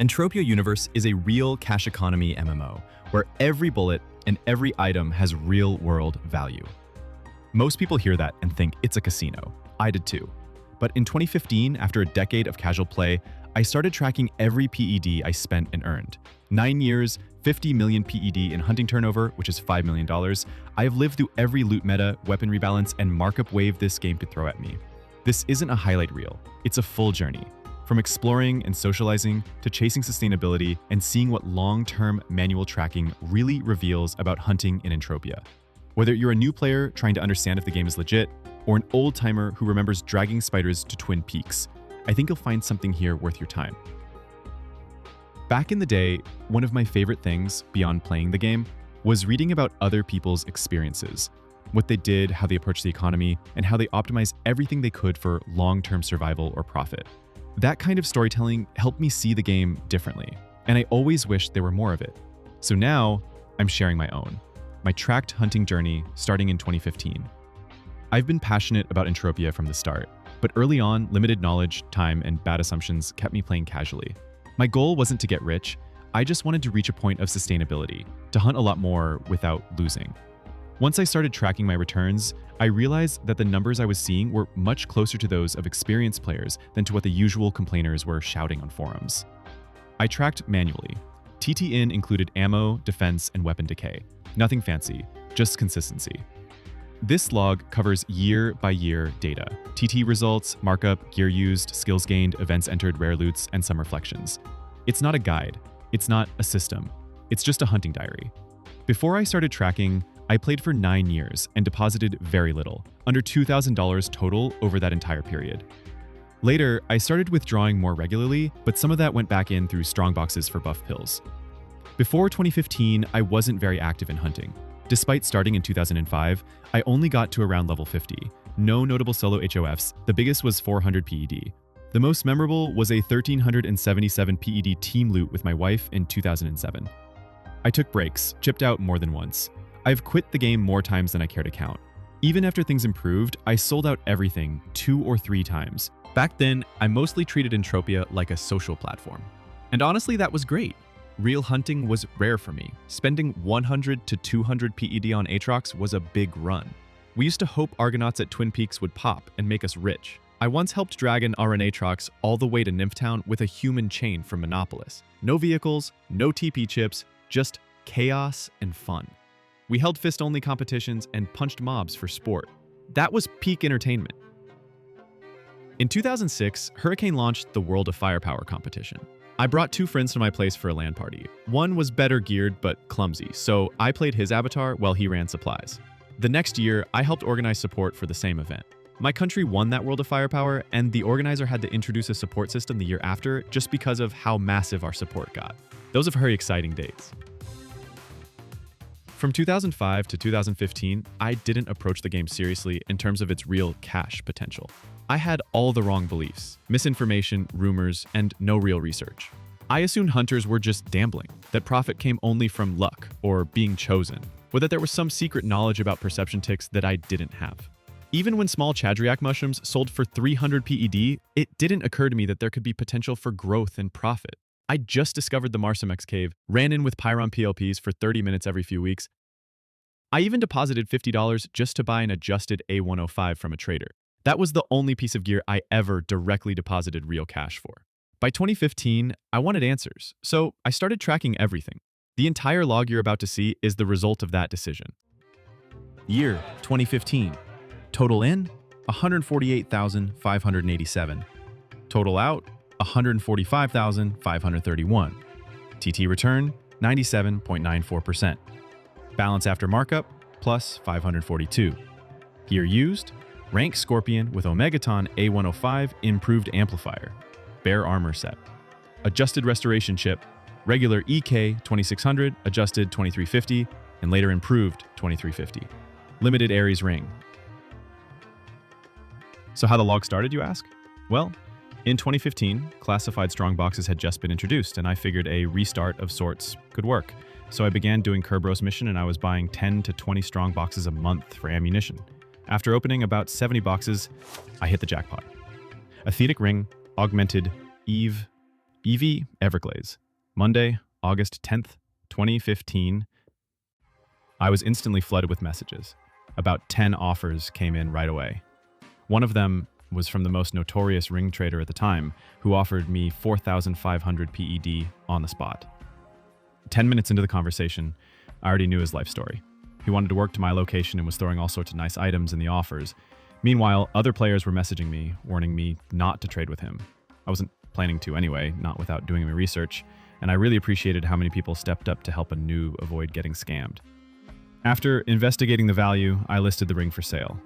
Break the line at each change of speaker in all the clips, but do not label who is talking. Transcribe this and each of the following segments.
Entropia Universe is a real cash economy MMO, where every bullet and every item has real-world value. Most people hear that and think it's a casino. I did too. But in 2015, after a decade of casual play, I started tracking every PED I spent and earned. 9 years, 50 million PED in hunting turnover, which is $5 million. I have lived through every loot meta, weapon rebalance, and markup wave this game could throw at me. This isn't a highlight reel, it's a full journey. From exploring and socializing to chasing sustainability and seeing what long-term manual tracking really reveals about hunting in Entropia. Whether you're a new player trying to understand if the game is legit, or an old-timer who remembers dragging spiders to Twin Peaks, I think you'll find something here worth your time. Back in the day, one of my favorite things, beyond playing the game, was reading about other people's experiences. What they did, how they approached the economy, and how they optimized everything they could for long-term survival or profit. That kind of storytelling helped me see the game differently, and I always wished there were more of it. So now, I'm sharing my own. My tracked hunting journey starting in 2015. I've been passionate about Entropia from the start, but early on, limited knowledge, time, and bad assumptions kept me playing casually. My goal wasn't to get rich, I just wanted to reach a point of sustainability, to hunt a lot more without losing. Once I started tracking my returns, I realized that the numbers I was seeing were much closer to those of experienced players than to what the usual complainers were shouting on forums. I tracked manually. TT-in included ammo, defense, and weapon decay. Nothing fancy, just consistency. This log covers year-by-year data. TT results, markup, gear used, skills gained, events entered, rare loots, and some reflections. It's not a guide. It's not a system. It's just a hunting diary. Before I started tracking, I played for 9 years and deposited very little, under $2,000 total over that entire period. Later, I started withdrawing more regularly, but some of that went back in through strongboxes for buff pills. Before 2015, I wasn't very active in hunting. Despite starting in 2005, I only got to around level 50. No notable solo HOFs, the biggest was 400 PED. The most memorable was a 1,377 PED team loot with my wife in 2007. I took breaks, chipped out more than once. I've quit the game more times than I care to count. Even after things improved, I sold out everything 2 or 3 times.
Back then, I mostly treated Entropia like a social platform. And honestly, that was great. Real hunting was rare for me. Spending 100 to 200 PED on Aatrox was a big run. We used to hope Argonauts at Twin Peaks would pop and make us rich. I once helped drag an RN Aatrox all the way to Nymphtown with a human chain from Monopolis. No vehicles, no TP chips, just chaos and fun. We held fist-only competitions and punched mobs for sport. That was peak entertainment. In 2006, Hurricane launched the World of Firepower competition. I brought 2 friends to my place for a LAN party. One was better geared but clumsy, so I played his avatar while he ran supplies. The next year, I helped organize support for the same event. My country won that World of Firepower, and the organizer had to introduce a support system the year after just because of how massive our support got. Those are very exciting days. From 2005 to 2015, I didn't approach the game seriously in terms of its real cash potential. I had all the wrong beliefs, misinformation, rumors, and no real research. I assumed hunters were just gambling, that profit came only from luck or being chosen, or that there was some secret knowledge about perception ticks that I didn't have. Even when small Chadriak mushrooms sold for 300 PED, it didn't occur to me that there could be potential for growth and profit. I just discovered the Marsomex cave, ran in with Pyron PLPs for 30 minutes every few weeks. I even deposited $50 just to buy an adjusted A105 from a trader. That was the only piece of gear I ever directly deposited real cash for. By 2015, I wanted answers, so I started tracking everything. The entire log you're about to see is the result of that decision.
Year 2015. Total in 148,587. Total out 145,531. TT return 97.94%. Balance after markup plus 542. Gear used Rank Scorpion with Omegaton A105 improved amplifier. Bare armor set. Adjusted restoration chip. Regular EK 2600, adjusted 2350, and later improved 2350. Limited Ares ring. So how the log started, you ask? Well, in 2015, classified strongboxes had just been introduced, and I figured a restart of sorts could work. So I began doing Kerberos mission, and I was buying 10 to 20 strongboxes a month for ammunition. After opening about 70 boxes, I hit the jackpot. Athenic ring, augmented, Eve, EV Everglades. Monday, August 10th, 2015. I was instantly flooded with messages. About 10 offers came in right away. One of them was from the most notorious ring trader at the time, who offered me 4,500 PED on the spot. 10 minutes into the conversation, I already knew his life story. He wanted to work to my location and was throwing all sorts of nice items in the offers. Meanwhile, other players were messaging me, warning me not to trade with him. I wasn't planning to anyway, not without doing my research, and I really appreciated how many people stepped up to help a noob avoid getting scammed. After investigating the value, I listed the ring for sale.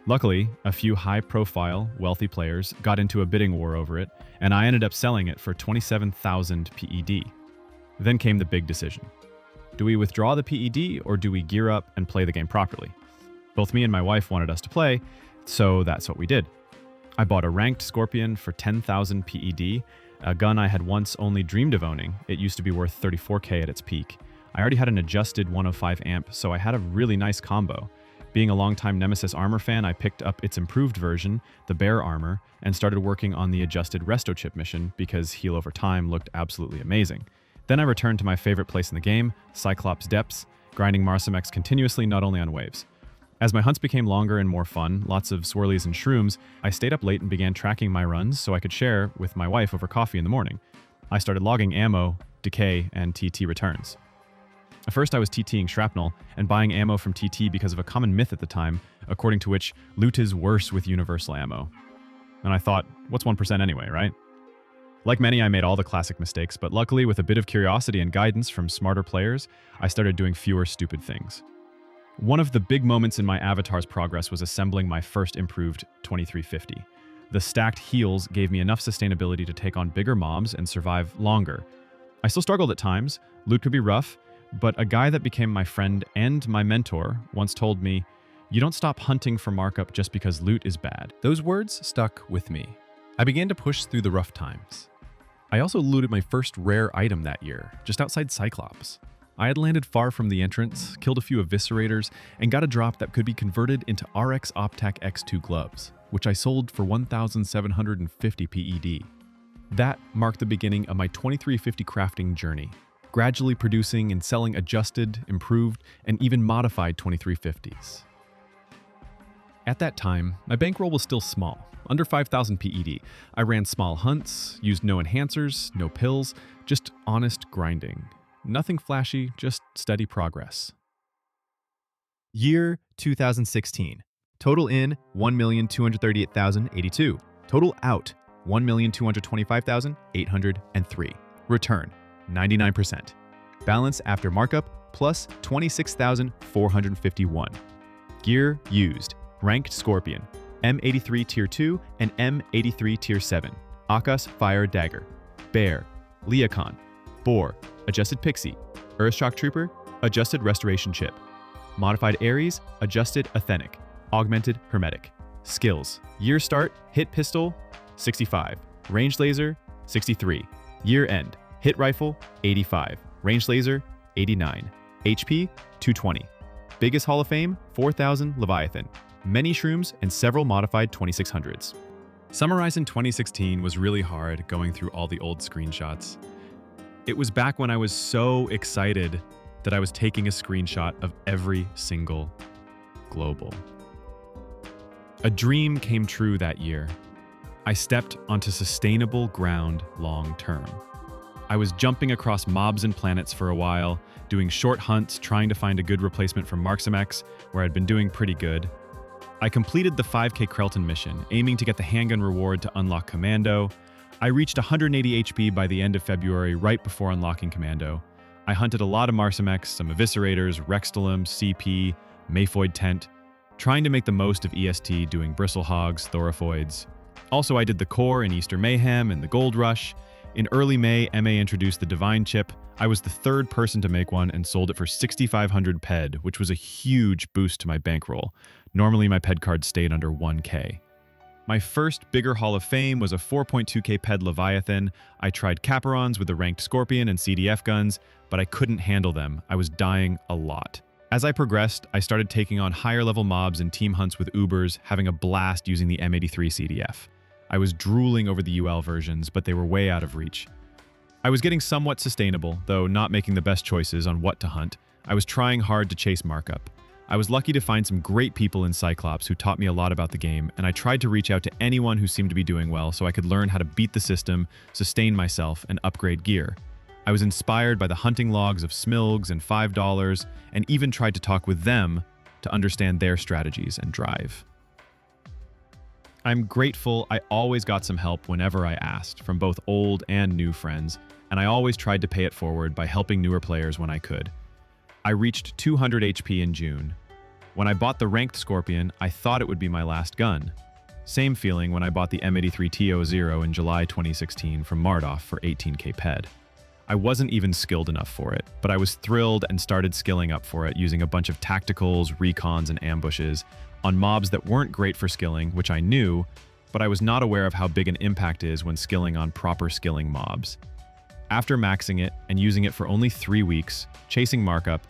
Luckily, a few high-profile, wealthy players got into a bidding war over it, and I ended up selling it for 27,000 PED. Then came the big decision. Do we withdraw the PED or do we gear up and play the game properly? Both me and my wife wanted us to play, so that's what we did. I bought a ranked Scorpion for 10,000 PED, a gun I had once only dreamed of owning. It used to be worth 34k at its peak. I already had an adjusted 105 amp, so I had a really nice combo. Being a longtime Nemesis armor fan, I picked up its improved version, the Bear armor, and started working on the adjusted resto chip mission because heal over time looked absolutely amazing. Then I returned to my favorite place in the game, Cyclops Depths, grinding Marsomex continuously, not only on waves. As my hunts became longer and more fun, lots of swirlies and shrooms, I stayed up late and began tracking my runs so I could share with my wife over coffee in the morning. I started logging ammo, decay, and TT returns. At first I was TTing shrapnel and buying ammo from TT because of a common myth at the time, according to which loot is worse with universal ammo. And I thought, what's 1% anyway, right? Like many, I made all the classic mistakes, but luckily with a bit of curiosity and guidance from smarter players, I started doing fewer stupid things. One of the big moments in my avatar's progress was assembling my first improved 2350. The stacked heals gave me enough sustainability to take on bigger mobs and survive longer. I still struggled at times, loot could be rough, but a guy that became my friend and my mentor once told me, "You don't stop hunting for markup just because loot is bad."
Those words stuck with me. I began to push through the rough times. I also looted my first rare item that year, just outside Cyclops. I had landed far from the entrance, killed a few eviscerators, and got a drop that could be converted into RX Optac X2 gloves, which I sold for 1,750 PED. That marked the beginning of my 2350 crafting journey, gradually producing and selling adjusted, improved, and even modified 2350s. At that time, my bankroll was still small, under 5,000 PED. I ran small hunts, used no enhancers, no pills, just honest grinding. Nothing flashy, just steady progress.
Year 2016. Total in 1,238,082. Total out 1,225,803. Return 99%. Balance after markup plus 26,451. Gear used. Ranked Scorpion, M83 Tier 2 and M83 Tier 7. Akas Fire Dagger. Bear, Leocon, Boar, Adjusted Pixie, Earthshock Trooper, Adjusted Restoration Chip. Modified Ares, Adjusted Athenic, Augmented Hermetic. Skills. Year start, hit pistol, 65. Range laser, 63. Year end, hit rifle, 85. Range laser, 89. HP, 220. Biggest Hall of Fame, 4,000 Leviathan. Many shrooms and several modified 2600s.
Summarizing 2016 was really hard going through all the old screenshots. It was back when I was so excited that I was taking a screenshot of every single global. A dream came true that year. I stepped onto sustainable ground long term. I was jumping across mobs and planets for a while, doing short hunts, trying to find a good replacement for Marsomex, where I'd been doing pretty good. I completed the 5k Krelton mission, aiming to get the handgun reward to unlock Commando. I reached 180 HP by the end of February, right before unlocking Commando. I hunted a lot of Marsomex, some Eviscerators, Rextalum, CP, Mayfoid Tent, trying to make the most of EST doing Bristlehogs, Thorophoids. Also, I did the Core in Easter Mayhem and the Gold Rush. In early May, MA introduced the Divine Chip. I was the third person to make one and sold it for 6,500 PED, which was a huge boost to my bankroll. Normally, my PED card stayed under 1k. My first bigger Hall of Fame was a 4.2k PED Leviathan. I tried Caperons with the ranked Scorpion and CDF guns, but I couldn't handle them. I was dying a lot. As I progressed, I started taking on higher level mobs and team hunts with Ubers, having a blast using the M83 CDF. I was drooling over the UL versions, but they were way out of reach.
I was getting somewhat sustainable, though not making the best choices on what to hunt. I was trying hard to chase markup. I was lucky to find some great people in Cyclops who taught me a lot about the game, and I tried to reach out to anyone who seemed to be doing well so I could learn how to beat the system, sustain myself, and upgrade gear. I was inspired by the hunting logs of Smilgs and $5, and even tried to talk with them to understand their strategies and drive. I'm grateful I always got some help whenever I asked, from both old and new friends, and I always tried to pay it forward by helping newer players when I could. I reached 200 HP in June. When I bought the ranked Scorpion, I thought it would be my last gun. Same feeling when I bought the M83 TO0 in July 2016 from Mardoff for 18k PED. I wasn't even skilled enough for it, but I was thrilled and started skilling up for it using a bunch of tacticals, recons, and ambushes on mobs that weren't great for skilling, which I knew, but I was not aware of how big an impact is when skilling on proper skilling mobs. After maxing it and using it for only 3 weeks, chasing markup,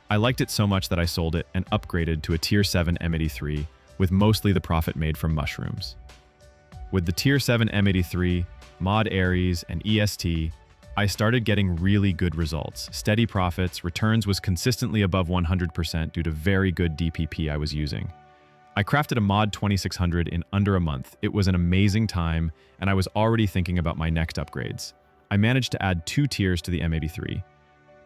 I liked it so much that I sold it and upgraded to a Tier 7 M83 with mostly the profit made from mushrooms. With the Tier 7 M83, Mod Ares, and EST, I started getting really good results. Steady profits, returns was consistently above 100% due to very good DPP I was using. I crafted a Mod 2600 in under a month. It was an amazing time, and I was already thinking about my next upgrades. I managed to add 2 tiers to the M83.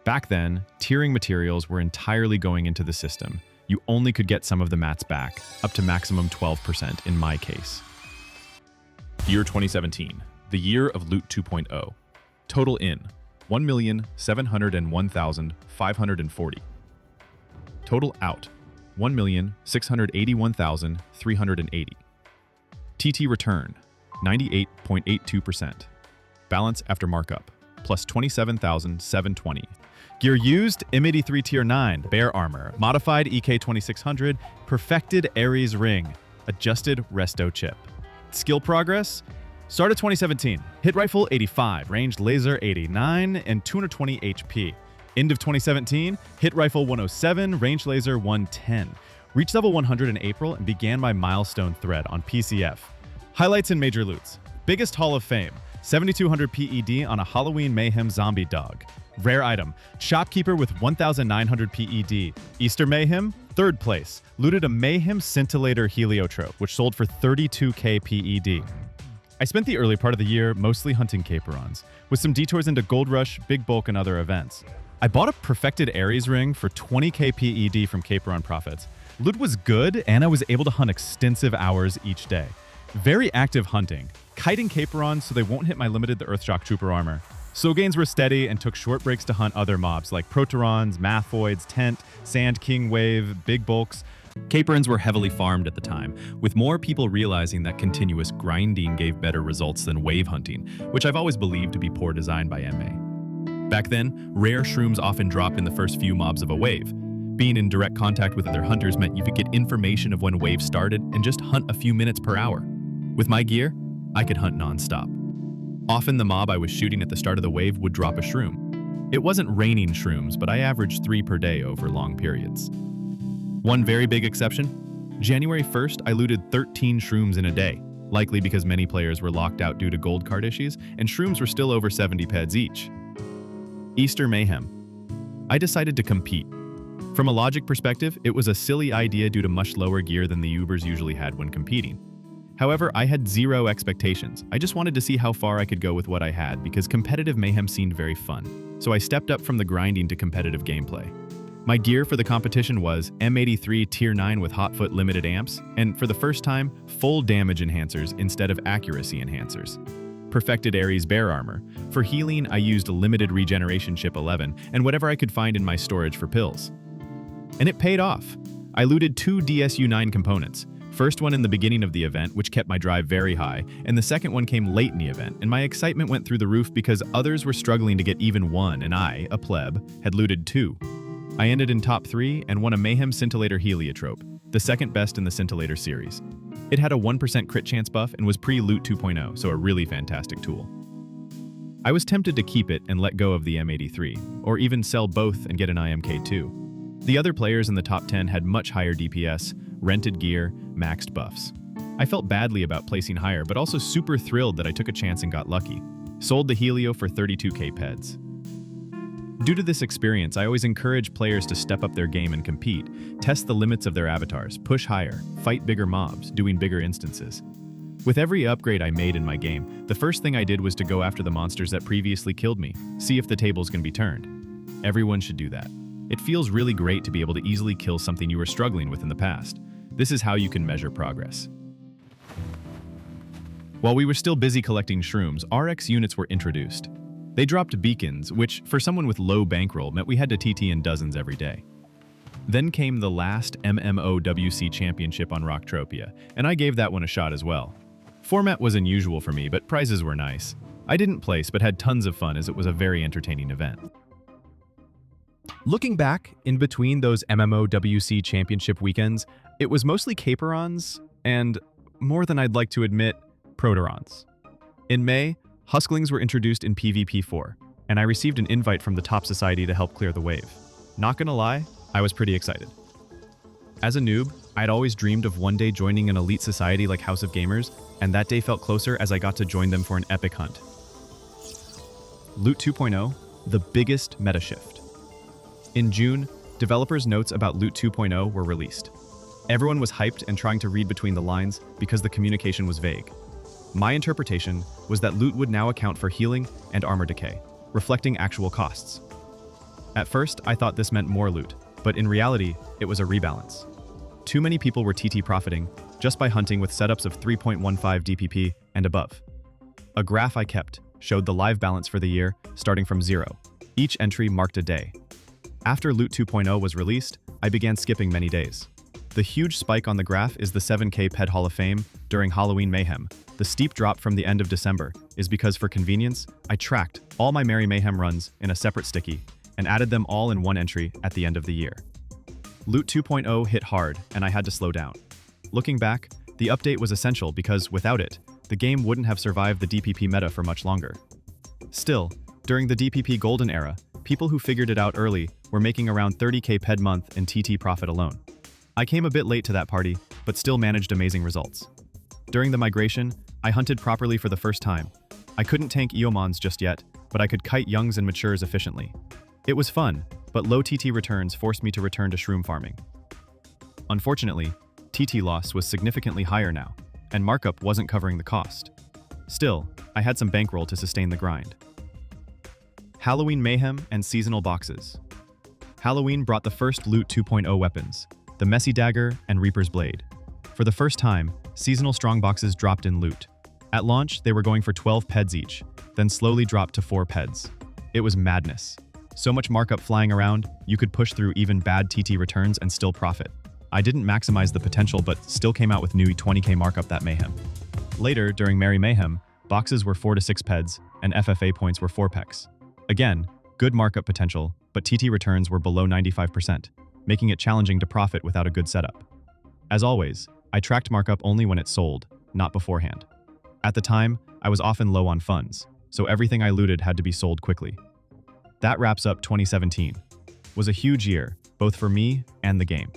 Back then, tiering materials were entirely going into the system. You only could get some of the mats back, up to maximum 12% in my case.
Year 2017, the year of Loot 2.0. Total in, 1,701,540. Total out, 1,681,380. TT return, 98.82%. Balance after markup, plus 27,720.
Gear used, M83 Tier 9, Bear Armor, Modified EK 2600, Perfected Ares Ring, Adjusted Resto Chip. Skill progress, start of 2017, Hit Rifle 85, Ranged Laser 89, and 220 HP. End of 2017, Hit Rifle 107, Ranged Laser 110. Reached level 100 in April and began my milestone thread on PCF. Highlights and major loots. Biggest Hall of Fame, 7200 PED on a Halloween Mayhem zombie dog. Rare item, Shopkeeper with 1900 PED. Easter Mayhem, 3rd place. Looted a Mayhem Scintillator Heliotrope, which sold for 32k PED. I spent the early part of the year mostly hunting Caperons, with some detours into Gold Rush, Big Bulk, and other events. I bought a Perfected Ares ring for 20k PED from Caperon Profits. Loot was good, and I was able to hunt extensive hours each day. Very active hunting, kiting Caperons so they won't hit my limited the Earthshock Trooper armor. So gains were steady and took short breaks to hunt other mobs like Proterons, Mathoids, Tent, Sand King Wave, Big Bulks.
Caperons were heavily farmed at the time, with more people realizing that continuous grinding gave better results than wave hunting, which I've always believed to be poor design by MA. Back then, rare shrooms often dropped in the first few mobs of a wave. Being in direct contact with other hunters meant you could get information of when waves started and just hunt a few minutes per hour. With my gear, I could hunt non-stop. Often the mob I was shooting at the start of the wave would drop a shroom. It wasn't raining shrooms, but I averaged 3 per day over long periods. One very big exception, January 1st I looted 13 shrooms in a day, likely because many players were locked out due to gold card issues, and shrooms were still over 70 peds each. Easter Mayhem. I decided to compete. From a logic perspective, it was a silly idea due to much lower gear than the Ubers usually had when competing. However, I had zero expectations. I just wanted to see how far I could go with what I had because competitive Mayhem seemed very fun. So I stepped up from the grinding to competitive gameplay. My gear for the competition was M83 Tier 9 with Hotfoot limited amps, and for the first time, full damage enhancers instead of accuracy enhancers. Perfected Ares Bear Armor. For healing, I used a limited regeneration chip 11 and whatever I could find in my storage for pills. And it paid off. I looted 2 DSU-9 components. First one in the beginning of the event, which kept my drive very high, and the second one came late in the event, and my excitement went through the roof because others were struggling to get even one, and I, a pleb, had looted 2. I ended in top 3 and won a Mayhem Scintillator Heliotrope, the second best in the Scintillator series. It had a 1% crit chance buff and was pre-Loot 2.0, so a really fantastic tool. I was tempted to keep it and let go of the M83, or even sell both and get an IMK2. The other players in the top 10 had much higher DPS, rented gear, maxed buffs. I felt badly about placing higher, but also super thrilled that I took a chance and got lucky. Sold the Helio for 32k peds. Due to this experience, I always encourage players to step up their game and compete, test the limits of their avatars, push higher, fight bigger mobs, doing bigger instances. With every upgrade I made in my game, the first thing I did was to go after the monsters that previously killed me, see if the tables can be turned. Everyone should do that. It feels really great to be able to easily kill something you were struggling with in the past. This is how you can measure progress. While we were still busy collecting shrooms, RX units were introduced. They dropped beacons, which, for someone with low bankroll, meant we had to TT in dozens every day. Then came the last MMOWC Championship on Rocktropia, and I gave that one a shot as well. Format was unusual for me, but prizes were nice. I didn't place, but had tons of fun as it was a very entertaining event. Looking back, in between those MMOWC Championship weekends, it was mostly Caperons and, more than I'd like to admit, Proterons. In May, Husklings were introduced in PvP4, and I received an invite from the top society to help clear the wave. Not gonna lie, I was pretty excited. As a noob, I'd always dreamed of one day joining an elite society like House of Gamers, and that day felt closer as I got to join them for an epic hunt. Loot 2.0, the biggest meta shift. In June, developers' notes about Loot 2.0 were released. Everyone was hyped and trying to read between the lines because the communication was vague. My interpretation was that loot would now account for healing and armor decay, reflecting actual costs. At first, I thought this meant more loot, but in reality, it was a rebalance. Too many people were TT profiting just by hunting with setups of 3.15 DPP and above. A graph I kept showed the live balance for the year starting from 0. Each entry marked a day. After Loot 2.0 was released, I began skipping many days. The huge spike on the graph is the 7K Ped Hall of Fame during Halloween Mayhem. The steep drop from the end of December is because, for convenience, I tracked all my Merry Mayhem runs in a separate sticky and added them all in one entry at the end of the year. Loot 2.0 hit hard, and I had to slow down. Looking back, the update was essential because, without it, the game wouldn't have survived the DPP meta for much longer. Still, during the DPP Golden Era, people who figured it out early were making around 30k Ped month in TT profit alone. I came a bit late to that party, but still managed amazing results. During the migration, I hunted properly for the first time. I couldn't tank Eomons just yet, but I could kite youngs and matures efficiently. It was fun, but low TT returns forced me to return to shroom farming. Unfortunately, TT loss was significantly higher now, and markup wasn't covering the cost. Still, I had some bankroll to sustain the grind. Halloween Mayhem and seasonal boxes. Halloween brought the first Loot 2.0 weapons, the Messy Dagger and Reaper's Blade. For the first time, seasonal strong boxes dropped in loot. At launch, they were going for 12 peds each, then slowly dropped to 4 peds. It was madness. So much markup flying around, you could push through even bad TT returns and still profit. I didn't maximize the potential, but still came out with new 20k markup that Mayhem. Later, during Merry Mayhem, boxes were 4 to 6 peds, and FFA points were 4 pecs. Again, good markup potential, but TT returns were below 95%, making it challenging to profit without a good setup. As always, I tracked markup only when it sold, not beforehand. At the time, I was often low on funds, so everything I looted had to be sold quickly. That wraps up 2017. It was a huge year, both for me and the game.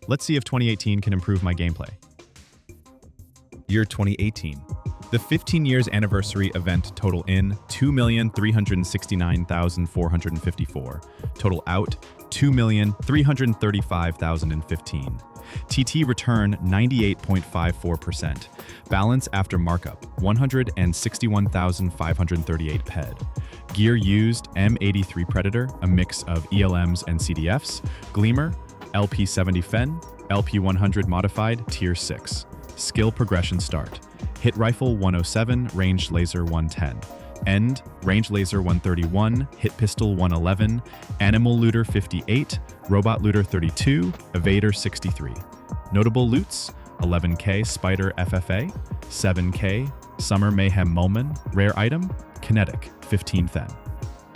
Let's see if 2018 can improve my gameplay. Year 2018. The 15 years anniversary event total in 2,369,454. Total out 2,335,015. TT return 98.54%. Balance after markup 161,538 ped. Gear used M83 Predator, a mix of ELMs and CDFs. Gleamer, LP70 Fen, LP100 modified tier 6. Skill progression start. Hit rifle 107, ranged laser 110. End, range laser 131, hit pistol 111, animal looter 58, robot looter 32, evader 63. Notable loots: 11k spider FFA, 7k summer mayhem Mulman, rare item, kinetic 15 Fen.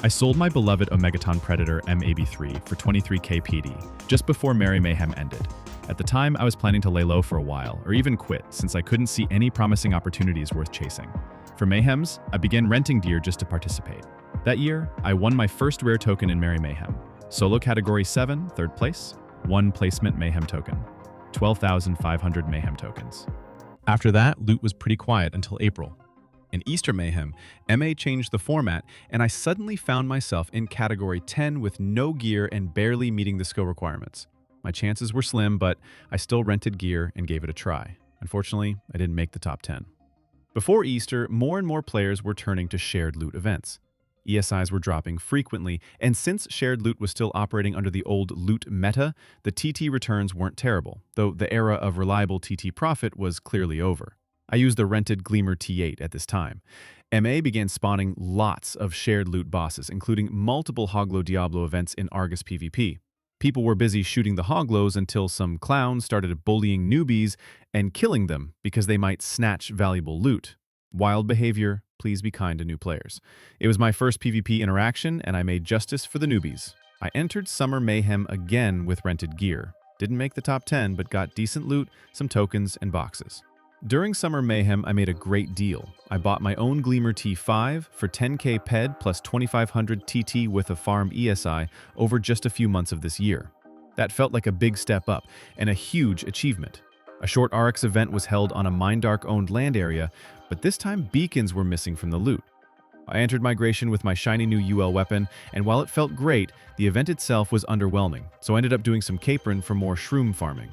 I sold my beloved Omegaton Predator M83 for 23k PD, just before Merry Mayhem ended. At the time, I was planning to lay low for a while, or even quit, since I couldn't see any promising opportunities worth chasing. For Mayhems, I began renting gear just to participate. That year, I won my first rare token in Merry Mayhem. Solo Category 7, 3rd place, 1 placement Mayhem token. 12,500 Mayhem tokens. After that, loot was pretty quiet until April. In Easter Mayhem, MA changed the format, and I suddenly found myself in Category 10 with no gear and barely meeting the skill requirements. My chances were slim, but I still rented gear and gave it a try. Unfortunately, I didn't make the top 10. Before Easter, more and more players were turning to shared loot events. ESIs were dropping frequently, and since shared loot was still operating under the old loot meta, the TT returns weren't terrible, though the era of reliable TT profit was clearly over. I used the rented Gleamer T8 at this time. MA began spawning lots of shared loot bosses, including multiple Hoglo Diablo events in Argus PvP. People were busy shooting the Hoglos until some clowns started bullying newbies and killing them because they might snatch valuable loot. Wild behavior, please be kind to new players. It was my first PvP interaction, and I made justice for the newbies. I entered Summer Mayhem again with rented gear. Didn't make the top 10, but got decent loot, some tokens, and boxes. During Summer Mayhem, I made a great deal. I bought my own Gleamer T5 for 10k PED plus 2500 TT with a farm ESI over just a few months of this year. That felt like a big step up and a huge achievement. A short RX event was held on a Mindark-owned land area, but this time beacons were missing from the loot. I entered Migration with my shiny new UL weapon, and while it felt great, the event itself was underwhelming, so I ended up doing some capering for more shroom farming.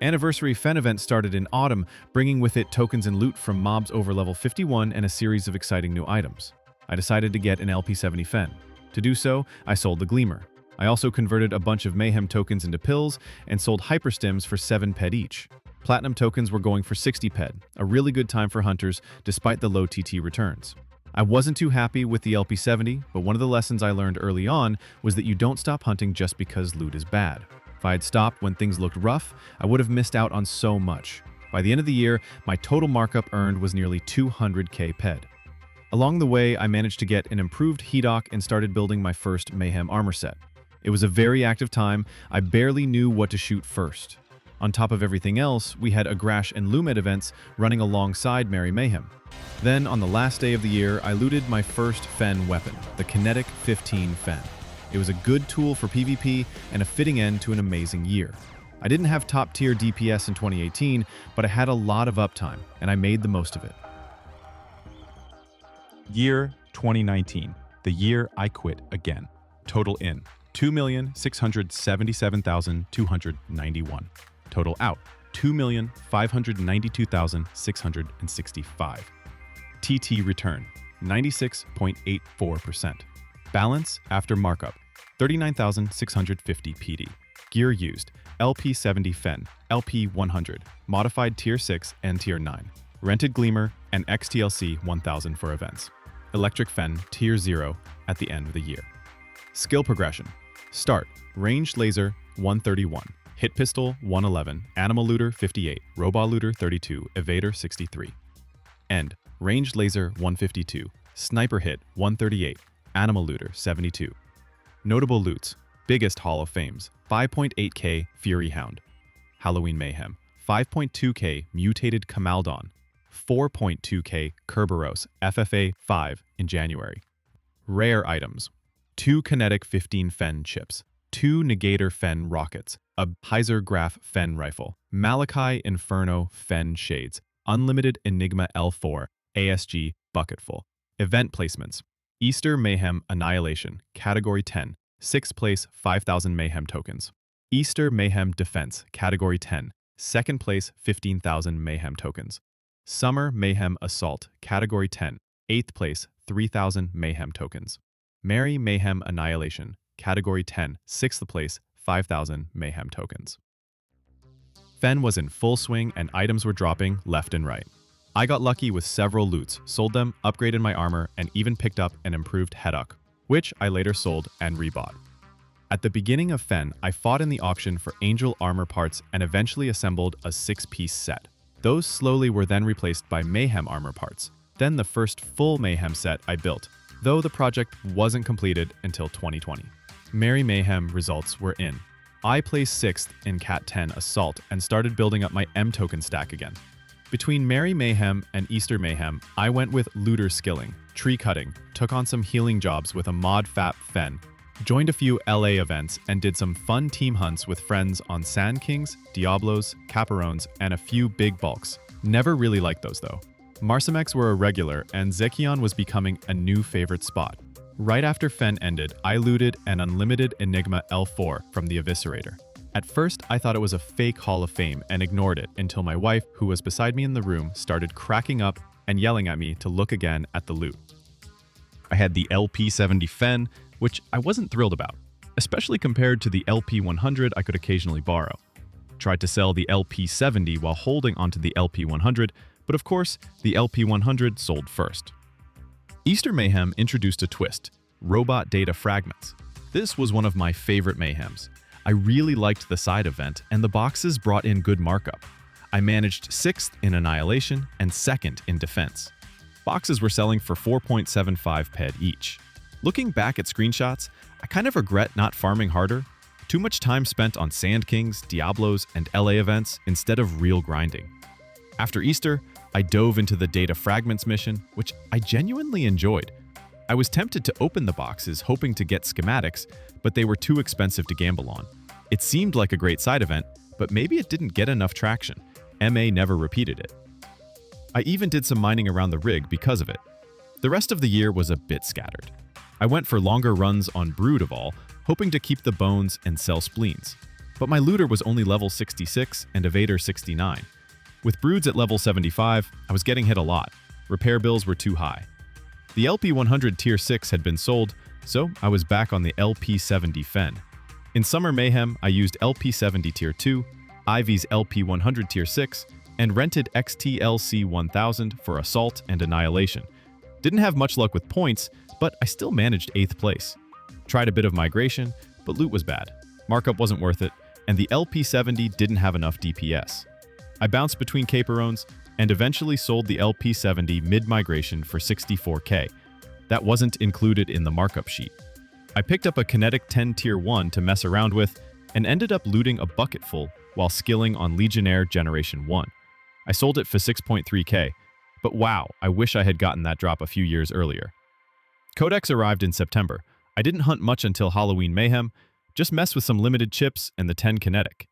Anniversary Fen event started in autumn, bringing with it tokens and loot from mobs over level 51 and a series of exciting new items. I decided to get an LP70 Fen. To do so, I sold the Gleamer. I also converted a bunch of Mayhem tokens into pills and sold Hyperstims for 7 PED each. Platinum tokens were going for 60 PED, a really good time for hunters despite the low TT returns. I wasn't too happy with the LP70, but one of the lessons I learned early on was that you don't stop hunting just because loot is bad. If I had stopped when things looked rough, I would have missed out on so much. By the end of the year, my total markup earned was nearly 200k PED. Along the way, I managed to get an improved HEDOC and started building my first Mayhem armor set. It was a very active time. I barely knew what to shoot first. On top of everything else, we had Agrash and Lumed events running alongside Merry Mayhem. Then, on the last day of the year, I looted my first Fen weapon, the Kinetic 15 Fen. It was a good tool for PvP and a fitting end to an amazing year. I didn't have top-tier DPS in 2018, but I had a lot of uptime, and I made the most of it.
Year 2019, the year I quit again. Total in, 2,677,291. Total out, 2,592,665. TT return, 96.84%. Balance after markup, 39,650 PD. Gear used, LP70 Fen, LP100, modified Tier 6 and Tier 9. Rented Gleamer and XTLC 1000 for events. Electric Fen, Tier 0 at the end of the year. Skill progression. Start, Ranged Laser 131, Hit Pistol 111, Animal Looter 58, Robot Looter 32, Evader 63. End, Ranged Laser 152, Sniper Hit 138, Animal Looter 72. Notable loots. Biggest Hall of Fames, 5.8k Fury Hound. Halloween Mayhem, 5.2k Mutated Camaldon, 4.2k Kerberos FFA 5 in January. Rare items. 2 Kinetic 15 Fen chips, 2 Negator Fen rockets, a Heiser Graph Fen rifle, Malachi Inferno Fen shades, Unlimited Enigma L4 ASG bucketful. Event placements. Easter Mayhem Annihilation, Category 10, 6th place 5,000 Mayhem tokens. Easter Mayhem Defense, Category 10, 2nd place 15,000 Mayhem tokens. Summer Mayhem Assault, Category 10, 8th place 3,000 Mayhem tokens. Merry Mayhem Annihilation, Category 10, 6th place 5,000 Mayhem tokens. Fen was in full swing and items were dropping left and right. I got lucky with several loots, sold them, upgraded my armor, and even picked up an improved HEDOC, which I later sold and rebought. At the beginning of Fen, I fought in the auction for Angel armor parts and eventually assembled a 6-piece set. Those slowly were then replaced by Mayhem armor parts, then the first full Mayhem set I built, though the project wasn't completed until 2020. Merry Mayhem results were in. I placed 6th in Cat 10 Assault and started building up my M token stack again. Between Merry Mayhem and Easter Mayhem, I went with looter skilling, tree cutting, took on some healing jobs with a mod FAP Fen, joined a few LA events, and did some fun team hunts with friends on Sand Kings, Diablos, Caparones, and a few big bulks. Never really liked those though. Marsomex were a regular, and Zekion was becoming a new favorite spot. Right after Fen ended, I looted an unlimited Enigma L4 from the Eviscerator. At first, I thought it was a fake Hall of Fame and ignored it until my wife, who was beside me in the room, started cracking up and yelling at me to look again at the loot.
I had the LP70 Fen, which I wasn't thrilled about, especially compared to the LP100 I could occasionally borrow. Tried to sell the LP70 while holding onto the LP100, but of course, the LP100 sold first. Easter Mayhem introduced a twist: robot data fragments. This was one of my favorite mayhems. I really liked the side event, and the boxes brought in good markup. I managed 6th in Annihilation and 2nd in Defense. Boxes were selling for 4.75 ped each. Looking back at screenshots, I kind of regret not farming harder. Too much time spent on Sand Kings, Diablos, and LA events instead of real grinding. After Easter, I dove into the Data Fragments mission, which I genuinely enjoyed. I was tempted to open the boxes hoping to get schematics, but they were too expensive to gamble on. It seemed like a great side event, but maybe it didn't get enough traction. MA never repeated it. I even did some mining around the rig because of it. The rest of the year was a bit scattered. I went for longer runs on Brood of all, hoping to keep the bones and sell spleens. But my looter was only level 66 and Evader 69. With Broods at level 75, I was getting hit a lot. Repair bills were too high. The LP100 Tier 6 had been sold, so I was back on the LP70 Fen. In Summer Mayhem, I used LP70 Tier 2, Ivy's LP100 Tier 6, and rented XTLC 1000 for Assault and Annihilation. Didn't have much luck with points, but I still managed 8th place. Tried a bit of migration, but loot was bad. Markup wasn't worth it, and the LP70 didn't have enough DPS. I bounced between Caperones and eventually sold the LP70 mid-migration for 64k. That wasn't included in the markup sheet. I picked up a Kinetic 10 Tier 1 to mess around with and ended up looting a bucketful while skilling on Legionnaire Generation 1. I sold it for 6.3k, but wow, I wish I had gotten that drop a few years earlier. Codex arrived in September. I didn't hunt much until Halloween Mayhem, just messed with some limited chips and the 10 Kinetic.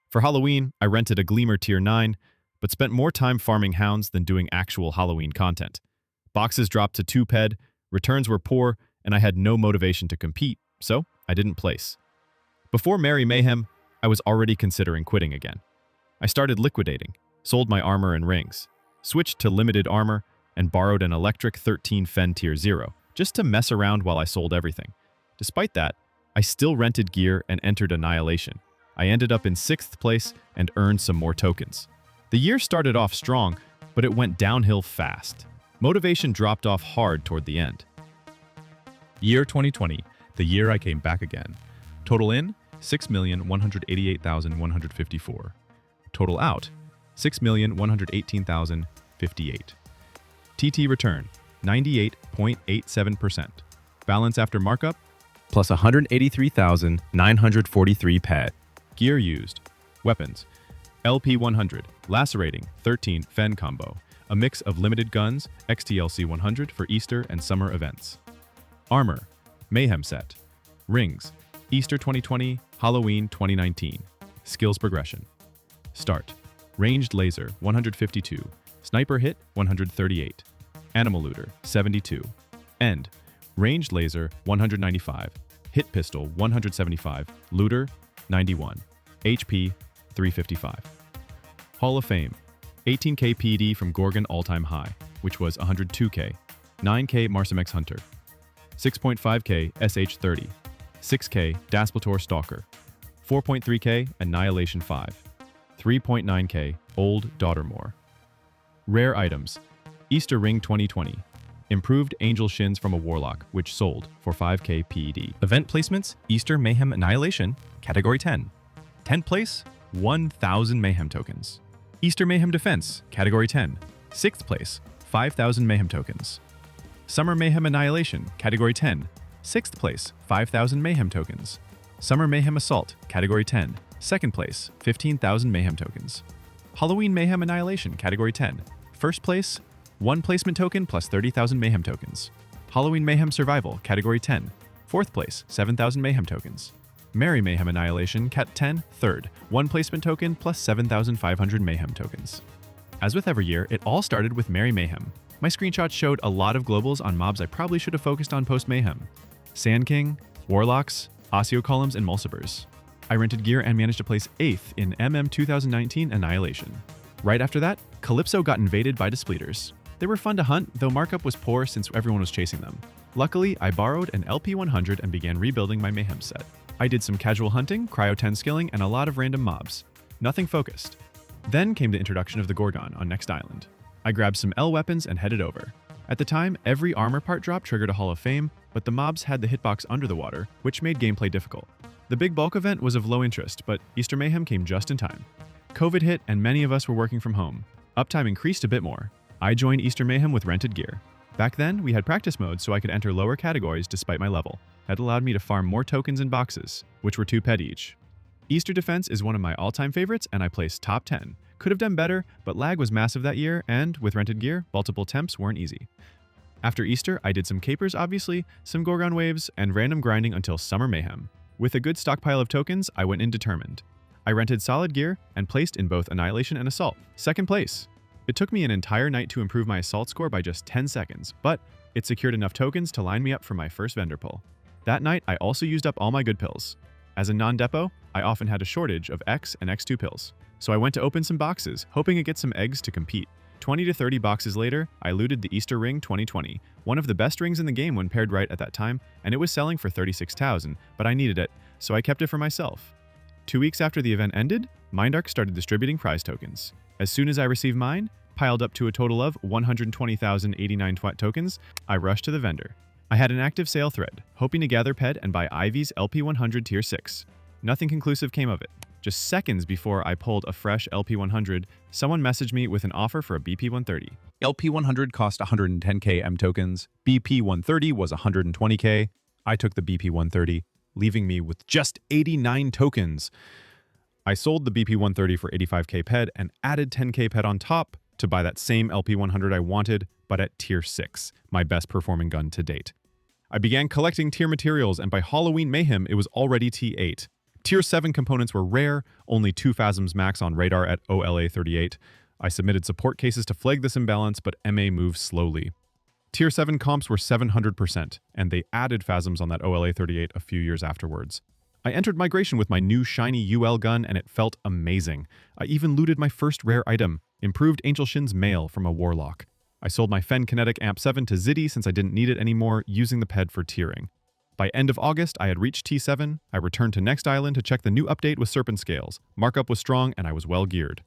For Halloween, I rented a Gleamer Tier 9, but spent more time farming hounds than doing actual Halloween content. Boxes dropped to 2 ped, returns were poor, and I had no motivation to compete, so I didn't place. Before Merry Mayhem, I was already considering quitting again. I started liquidating, sold my armor and rings, switched to limited armor, and borrowed an Electric 13 Fen Tier 0, just to mess around while I sold everything. Despite that, I still rented gear and entered Annihilation. I ended up in 6th place and earned some more tokens. The year started off strong, but it went downhill fast. Motivation dropped off hard toward the end.
Year 2020, the year I came back again. Total in, 6,188,154. Total out, 6,118,058. TT return, 98.87%. Balance after markup,
Plus 183,943 ped.
gear used, weapons, LP100, lacerating, 13 Fen combo, a mix of limited guns, XTLC 100 for Easter and summer events. Armor, Mayhem set, rings, Easter 2020, Halloween 2019, skills progression. Start, ranged laser 152, sniper hit 138, animal looter 72. End, ranged laser 195, hit pistol 175, looter 91, HP 355. Hall of Fame, 18k PD from Gorgon all-time high, which was 102k, 9k Marsomex Hunter, 6.5k SH30, 6k Dasplator Stalker, 4.3k Annihilation 5, 3.9k Old Daughtermore. Rare items, Easter Ring 2020, improved Angel Shins from a Warlock, which sold for 5k PED.
Event placements, Easter Mayhem Annihilation, Category 10. 10th place, 1,000 Mayhem tokens. Easter Mayhem Defense, Category 10. 6th place, 5,000 Mayhem tokens. Summer Mayhem Annihilation, Category 10. 6th place, 5,000 Mayhem tokens. Summer Mayhem Assault, Category 10. 2nd place, 15,000 Mayhem tokens. Halloween Mayhem Annihilation, Category 10. 1st place, 1 placement token plus 30,000 Mayhem tokens. Halloween Mayhem Survival, Category 10. 4th place, 7,000 Mayhem tokens. Merry Mayhem Annihilation, Cat 10, 3rd, 1 placement token plus 7,500 Mayhem tokens.
As with every year, it all started with Merry Mayhem. My screenshots showed a lot of globals on mobs I probably should have focused on post-Mayhem. Sand King, Warlocks, Osseo Columns, and Mulcibers. I rented gear and managed to place 8th in MM 2019 Annihilation. Right after that, Calypso got invaded by Despleters. They were fun to hunt, though markup was poor since everyone was chasing them. Luckily, I borrowed an LP100 and began rebuilding my Mayhem set. I did some casual hunting, Cryo 10 skilling, and a lot of random mobs. Nothing focused. Then came the introduction of the Gorgon on Next Island. I grabbed some L weapons and headed over. At the time, every armor part drop triggered a Hall of Fame, but the mobs had the hitbox under the water, which made gameplay difficult. The big bulk event was of low interest, but Easter Mayhem came just in time. COVID hit and many of us were working from home. Uptime increased a bit more. I joined Easter Mayhem with rented gear. Back then, we had practice modes so I could enter lower categories despite my level. That allowed me to farm more tokens in boxes, which were 2 ped each. Easter Defense is one of my all-time favorites and I placed top 10. Could have done better, but lag was massive that year and, with rented gear, multiple temps weren't easy. After Easter, I did some capers obviously, some Gorgon waves, and random grinding until Summer Mayhem. With a good stockpile of tokens, I went in determined. I rented solid gear and placed in both Annihilation and Assault. Second place. It took me an entire night to improve my Assault score by just 10 seconds, but it secured enough tokens to line me up for my first vendor pull. That night, I also used up all my good pills. As a non-depot, I often had a shortage of X and X2 pills. So I went to open some boxes, hoping to get some eggs to compete. 20 to 30 boxes later, I looted the Easter Ring 2020, one of the best rings in the game when paired right at that time, and it was selling for 36,000, but I needed it, so I kept it for myself. 2 weeks after the event ended, Mindark started distributing prize tokens. As soon as I received mine, piled up to a total of 120,089 tokens, I rushed to the vendor. I had an active sale thread, hoping to gather ped and buy Ivy's LP100 Tier 6. Nothing conclusive came of it. Just seconds before I pulled a fresh LP100, someone messaged me with an offer for a BP130.
LP100 cost 110k M tokens, BP130 was 120k. I took the BP130, leaving me with just 89 tokens. I sold the BP130 for 85k ped and added 10k ped on top to buy that same LP100 I wanted, but at Tier 6, my best performing gun to date. I began collecting tier materials, and by Halloween Mayhem, it was already T8. Tier 7 components were rare, only 2 phasms max on radar at OLA 38. I submitted support cases to flag this imbalance, but MA moved slowly. Tier 7 comps were 700%, and they added phasms on that OLA 38 a few years afterwards. I entered migration with my new shiny UL gun, and it felt amazing. I even looted my first rare item, improved Angel Shin's mail from a Warlock. I sold my Fen Kinetic Amp 7 to Ziddy since I didn't need it anymore, using the ped for tiering. By end of August, I had reached T7. I returned to Next Island to check the new update with Serpent Scales. Markup was strong, and I was well geared.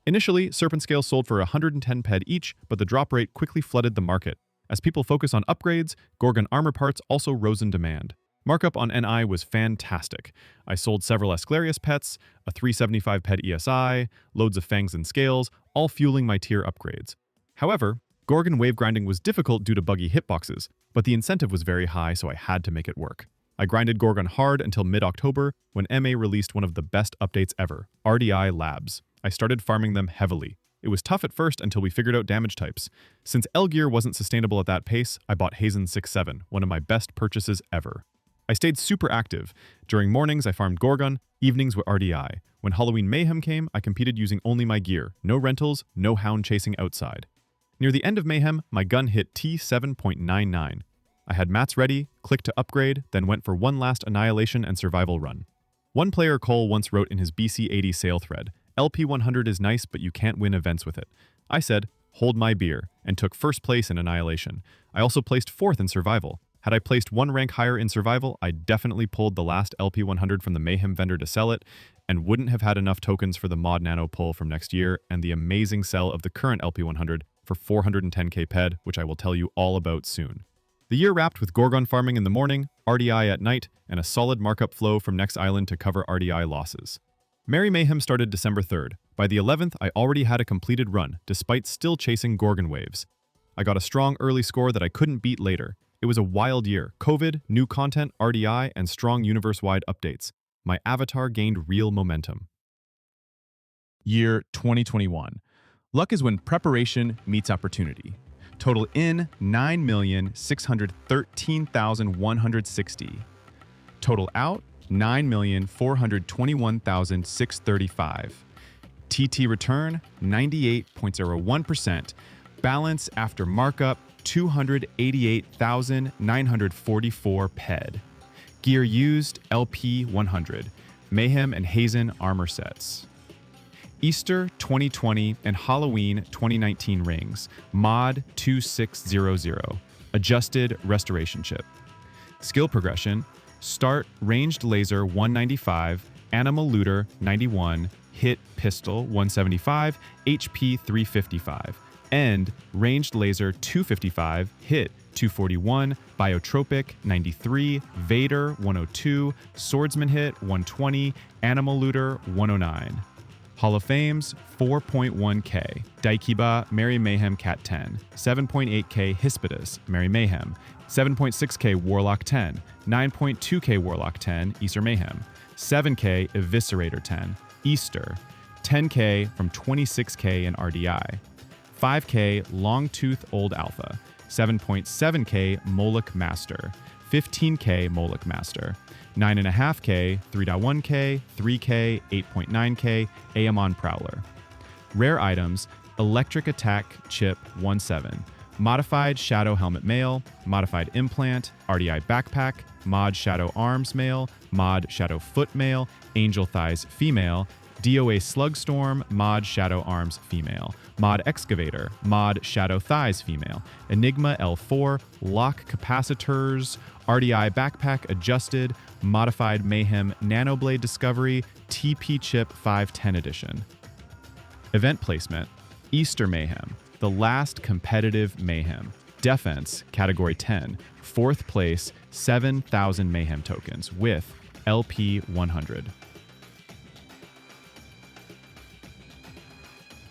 Initially, Serpent Scales sold for 110 ped each, but the drop rate quickly flooded the market. As people focus on upgrades, Gorgon armor parts also rose in demand. Markup on NI was fantastic. I sold several Asclarius pets, a 375 ped ESI, loads of fangs and scales, all fueling my tier upgrades. However, Gorgon wave grinding was difficult due to buggy hitboxes, but the incentive was very high, so I had to make it work. I grinded Gorgon hard until mid-October when MA released one of the best updates ever, RDI Labs. I started farming them heavily. It was tough at first until we figured out damage types. Since L gear wasn't sustainable at that pace, I bought Hazen 6.7, one of my best purchases ever. I stayed super active. During mornings, I farmed Gorgon, evenings were RDI. When Halloween Mayhem came, I competed using only my gear, no rentals, no hound chasing outside. Near the end of Mayhem, my gun hit T7.99. I had mats ready, clicked to upgrade, then went for one last Annihilation and Survival run. One player Cole once wrote in his BC80 sale thread, LP100 is nice, but you can't win events with it. I said, hold my beer, and took first place in Annihilation. I also placed 4th in Survival. Had I placed one rank higher in Survival, I definitely pulled the last LP100 from the Mayhem vendor to sell it, and wouldn't have had enough tokens for the Mod Nano pull from next year and the amazing sell of the current LP100 for 410k ped, which I will tell you all about soon. The year wrapped with Gorgon farming in the morning, RDI at night, and a solid markup flow from Next Island to cover RDI losses. Merry Mayhem started December 3rd. By the 11th, I already had a completed run, despite still chasing Gorgon waves. I got a strong early score that I couldn't beat later. It was a wild year. COVID, new content, RDI, and strong universe-wide updates. My avatar gained real momentum.
Year 2021. Luck is when preparation meets opportunity. Total in 9,613,160. Total out 9,421,635.
TT return, 98.01%. Balance after markup, 288,944 PED. Gear used, LP 100. Mayhem and Hazen armor sets. Easter 2020 and Halloween 2019 rings, Mod 2600. Adjusted restoration chip. Skill progression, start ranged laser 195, animal looter 91, hit pistol 175, HP 355. End ranged laser 255, hit 241, biotropic 93, Vader 102, swordsman hit 120, animal looter 109. Hall of Fames 4.1k, Daikiba Merry Mayhem Cat 10, 7.8k Hispidus Merry Mayhem, 7.6k Warlock 10, 9.2k Warlock 10 Easter Mayhem, 7k Eviscerator 10 Easter, 10k from 26k in RDI, 5k Longtooth Old Alpha, 7.7k Moloch Master, 15k Moloch Master, 9.5k, 3.1k, 3k, 8.9k, Aemon Prowler. Rare items, Electric Attack Chip 17, Modified Shadow Helmet Male, Modified Implant, RDI Backpack, Mod Shadow Arms Male, Mod Shadow Foot Male, Angel Thighs Female, DOA Slugstorm, Mod Shadow Arms Female, Mod Excavator, Mod Shadow Thighs Female, Enigma L4, Lock Capacitors, RDI Backpack Adjusted, Modified Mayhem Nanoblade Discovery, TP Chip 510 Edition. Event placement, Easter Mayhem, the last competitive Mayhem. Defense, Category 10, 4th place, 7,000 Mayhem tokens with LP 100.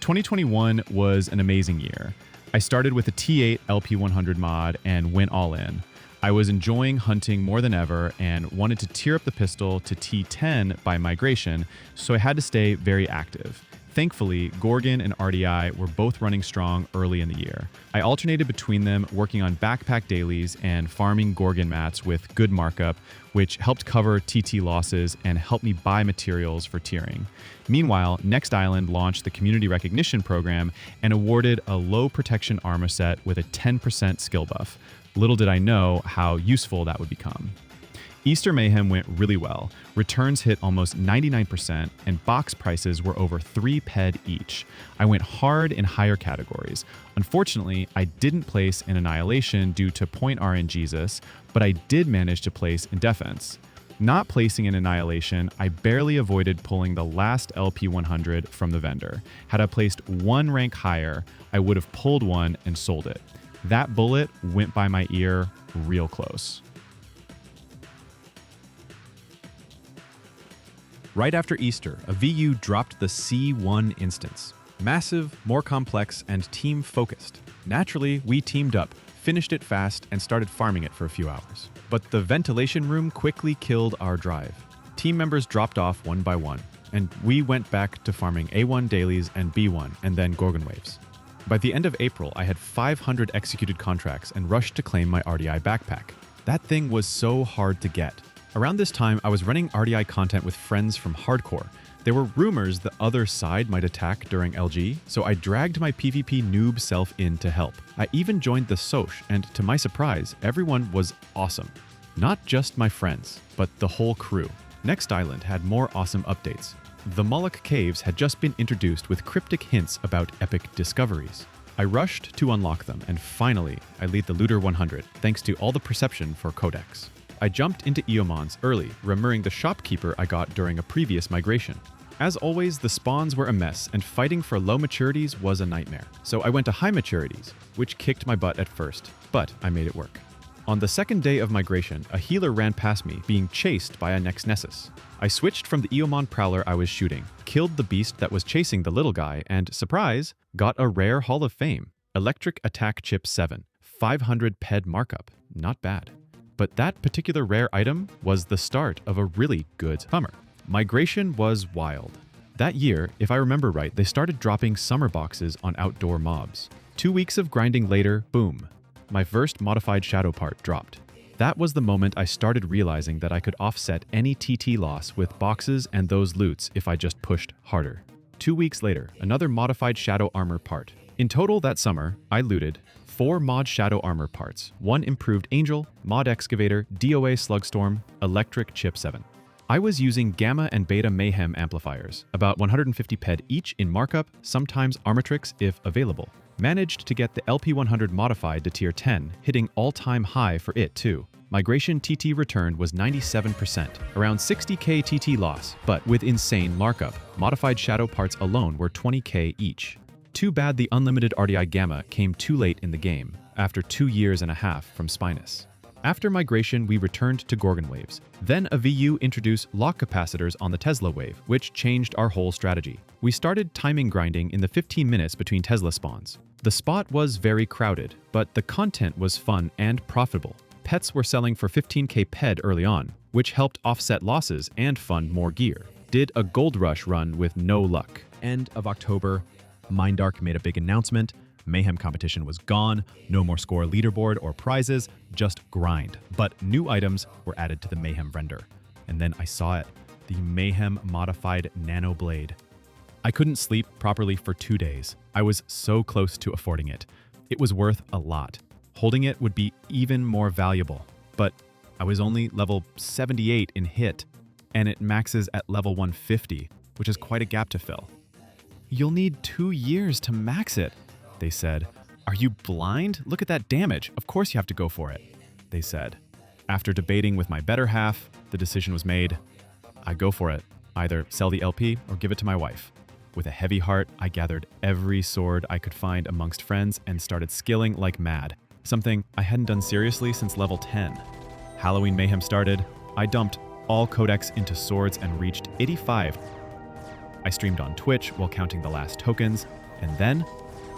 2021 was an amazing year. I started with a T8 LP100 mod and went all in. I was enjoying hunting more than ever and wanted to tier up the pistol to T10 by migration, so I had to stay very active. Thankfully, Gorgon and RDI were both running strong early in the year. I alternated between them, working on backpack dailies and farming Gorgon mats with good markup, which helped cover TT losses and helped me buy materials for tiering. Meanwhile, Next Island launched the Community Recognition Program and awarded a low protection armor set with a 10% skill buff. Little did I know how useful that would become. Easter Mayhem went really well. Returns hit almost 99%, and box prices were over 3 PED each. I went hard in higher categories. Unfortunately, I didn't place in Annihilation due to point RNGesus, but I did manage to place in Defense. Not placing in Annihilation, I barely avoided pulling the last LP100 from the vendor. Had I placed one rank higher, I would have pulled one and sold it. That bullet went by my ear real close.
Right after Easter, a VU dropped the C1 instance. Massive, more complex, and team-focused. Naturally, we teamed up, finished it fast, and started farming it for a few hours. But the ventilation room quickly killed our drive. Team members dropped off one by one, and we went back to farming A1 dailies and B1, and then Gorgon waves. By the end of April, I had 500 executed contracts and rushed to claim my RDI backpack. That thing was so hard to get. Around this time, I was running RDI content with friends from Hardcore. There were rumors the other side might attack during LG, so I dragged my PvP noob self in to help. I even joined the Soch, and to my surprise, everyone was awesome. Not just my friends, but the whole crew. Next Island had more awesome updates. The Moloch Caves had just been introduced with cryptic hints about epic discoveries. I rushed to unlock them, and finally, I lead the Looter 100, thanks to all the perception for Codex. I jumped into Eomons early, remembering the shopkeeper I got during a previous migration. As always, the spawns were a mess, and fighting for low maturities was a nightmare. So I went to high maturities, which kicked my butt at first, but I made it work. On the second day of migration, a healer ran past me, being chased by a Nex Nessus. I switched from the Eomon Prowler I was shooting, killed the beast that was chasing the little guy, and, surprise, got a rare Hall of Fame. Electric Attack Chip 7, 500 PED markup. Not bad. But that particular rare item was the start of a really good summer. Migration was wild. That year, if I remember right, they started dropping summer boxes on outdoor mobs. 2 weeks of grinding later, boom. My first modified shadow part dropped. That was the moment I started realizing that I could offset any TT loss with boxes and those loots if I just pushed harder. 2 weeks later, another modified shadow armor part. In total that summer, I looted 4 mod shadow armor parts, 1 improved angel, mod excavator, DOA slugstorm, electric chip 7. I was using gamma and beta mayhem amplifiers, about 150 ped each in markup, sometimes armatrix if available. Managed to get the LP100 modified to tier 10, hitting all-time high for it too. Migration TT returned was 97%, around 60k TT loss, but with insane markup. Modified shadow parts alone were 20k each. Too bad the unlimited RDI gamma came too late in the game, after 2.5 years from Spinus. After migration, we returned to Gorgon waves. Then a VU introduced lock capacitors on the Tesla wave, which changed our whole strategy. We started timing grinding in the 15 minutes between Tesla spawns. The spot was very crowded, but the content was fun and profitable. Pets were selling for 15k ped early on, which helped offset losses and fund more gear. Did a gold rush run with no luck.
End of October, Mindark made a big announcement. Mayhem competition was gone, no more score leaderboard or prizes, just grind. But new items were added to the Mayhem vendor. And then I saw it, the Mayhem modified Nano Blade. I couldn't sleep properly for 2 days. I was so close to affording it. It was worth a lot. Holding it would be even more valuable. But I was only level 78 in hit, and it maxes at level 150, which is quite a gap to fill. "You'll need 2 years to max it," they said. "Are you blind? Look at that damage. Of course you have to go for it," they said. After debating with my better half, the decision was made. I go for it. Either sell the LP or give it to my wife. With a heavy heart, I gathered every sword I could find amongst friends and started skilling like mad, something I hadn't done seriously since level 10. Halloween Mayhem started. I dumped all codex into swords and reached 85. I streamed on Twitch while counting the last tokens, and then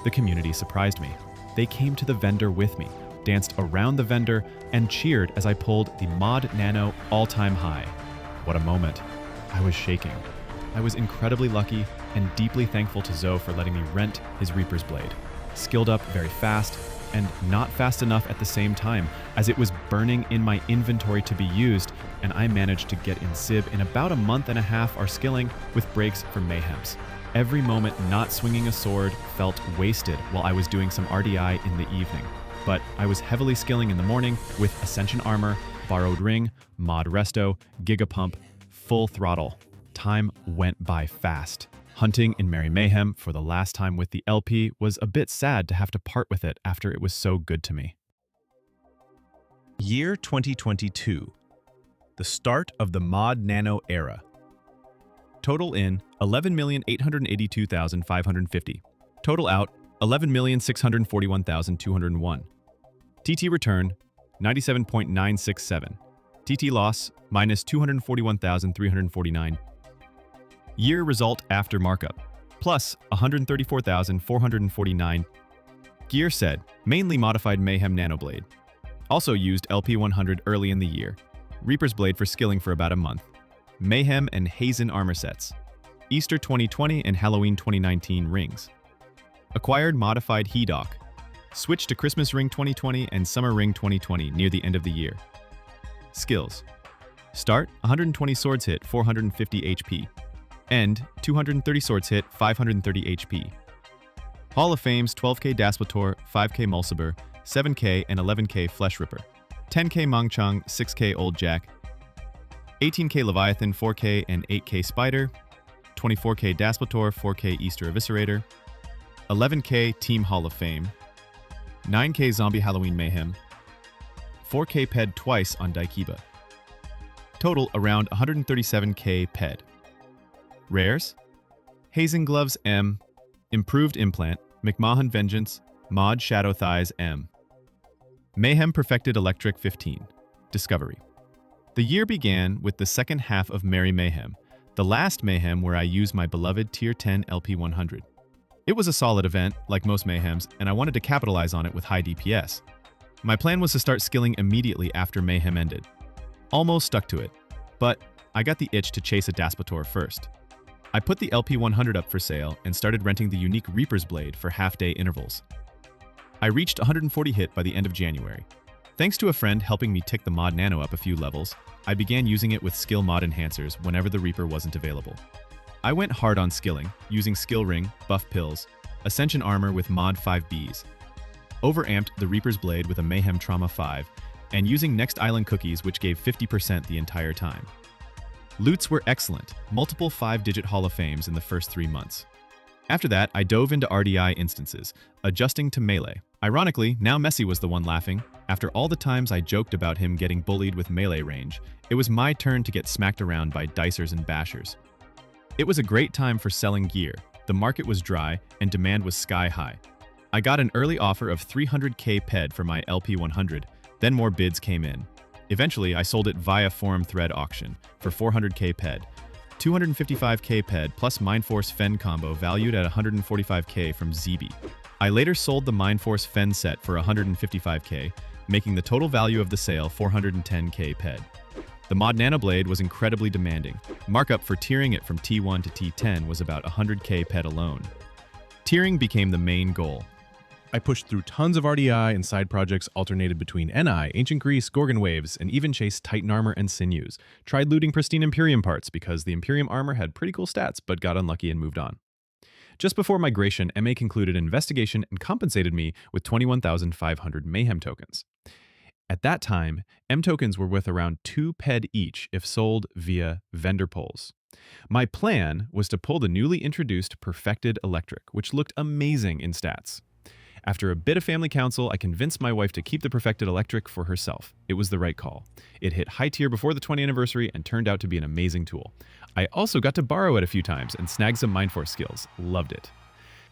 the community surprised me. They came to the vendor with me, danced around the vendor, and cheered as I pulled the Mod Nano all-time high. What a moment. I was shaking. I was incredibly lucky and deeply thankful to Zoe for letting me rent his Reaper's Blade. Skilled up very fast, and not fast enough at the same time, as it was burning in my inventory to be used, and I managed to get in Sib in about a month and a half our skilling with breaks for Mayhems. Every moment not swinging a sword felt wasted while I was doing some RDI in the evening. But I was heavily skilling in the morning with Ascension Armor, Borrowed Ring, Mod Resto, Gigapump, full throttle. Time went by fast. Hunting in Merry Mayhem for the last time with the LP was a bit sad to have to part with it after it was so good to me.
Year 2022. The start of the Mod Nano Era. Total in 11,882,550. Total out 11,641,201. TT return 97.967. TT loss minus 241,349. Year result after markup plus 134,449. Gear said mainly modified Mayhem Nanoblade. Also used LP100 early in the year. Reaper's Blade for skilling for about a month. Mayhem and Hazen armor sets. Easter 2020 and Halloween 2019 rings. Acquired modified He-Dock. Switched to Christmas Ring 2020 and Summer Ring 2020 near the end of the year. Skills. Start 120 swords hit 450 HP. End 230 swords hit 530 HP. Hall of Fames 12k Dasplator, 5k Mulciber, 7k and 11k Flesh Ripper. 10k Mangchang, 6k Old Jack. 18k Leviathan, 4k and 8k Spider. 24k Dasplator, 4k Easter Eviscerator. 11k Team Hall of Fame. 9k Zombie Halloween Mayhem. 4k Ped twice on Daikiba. Total around 137k Ped. Rares: Hazen Gloves M, Improved Implant, McMahon Vengeance, Mod Shadow Thighs M. Mayhem Perfected Electric 15. Discovery. The year began with the second half of Merry Mayhem, the last Mayhem where I used my beloved Tier 10 LP100. It was a solid event, like most Mayhems, and I wanted to capitalize on it with high DPS. My plan was to start skilling immediately after Mayhem ended. Almost stuck to it, but I got the itch to chase a Dasplator first. I put the LP100 up for sale and started renting the unique Reaper's Blade for half-day intervals. I reached 140 hit by the end of January. Thanks to a friend helping me tick the Mod Nano up a few levels, I began using it with skill mod enhancers whenever the Reaper wasn't available.
I went hard on skilling, using skill ring, buff pills, ascension armor with mod 5Bs, overamped the Reaper's Blade with a Mayhem Trauma 5, and using Next Island cookies which gave 50% the entire time. Loots were excellent, multiple 5-digit Hall of Fames in the first 3 months. After that, I dove into RDI instances, adjusting to melee. Ironically, now Messi was the one laughing. After all the times I joked about him getting bullied with melee range, it was my turn to get smacked around by dicers and bashers. It was a great time for selling gear. The market was dry, and demand was sky high. I got an early offer of 300k PED for my LP100, then more bids came in. Eventually, I sold it via forum thread auction for 400k PED, 255k PED plus Mindforce Fen combo valued at 145k from ZB. I later sold the Mindforce Fen set for 155k, making the total value of the sale 410k PED. The Mod Nano Blade was incredibly demanding. Markup for tiering it from T1 to T10 was about 100k PED alone. Tiering became the main goal.
I pushed through tons of RDI and side projects alternated between NI, Ancient Greece, Gorgon Waves, and even chased Titan Armor and Sinews. Tried looting pristine Imperium parts because the Imperium armor had pretty cool stats, but got unlucky and moved on. Just before migration, MA concluded an investigation and compensated me with 21,500 Mayhem tokens. At that time, M tokens were worth around 2 PED each if sold via vendor polls. My plan was to pull the newly introduced Perfected Electric, which looked amazing in stats. After a bit of family counsel, I convinced my wife to keep the Perfected Electric for herself. It was the right call. It hit high tier before the 20th anniversary and turned out to be an amazing tool. I also got to borrow it a few times and snag some Mindforce skills. Loved it.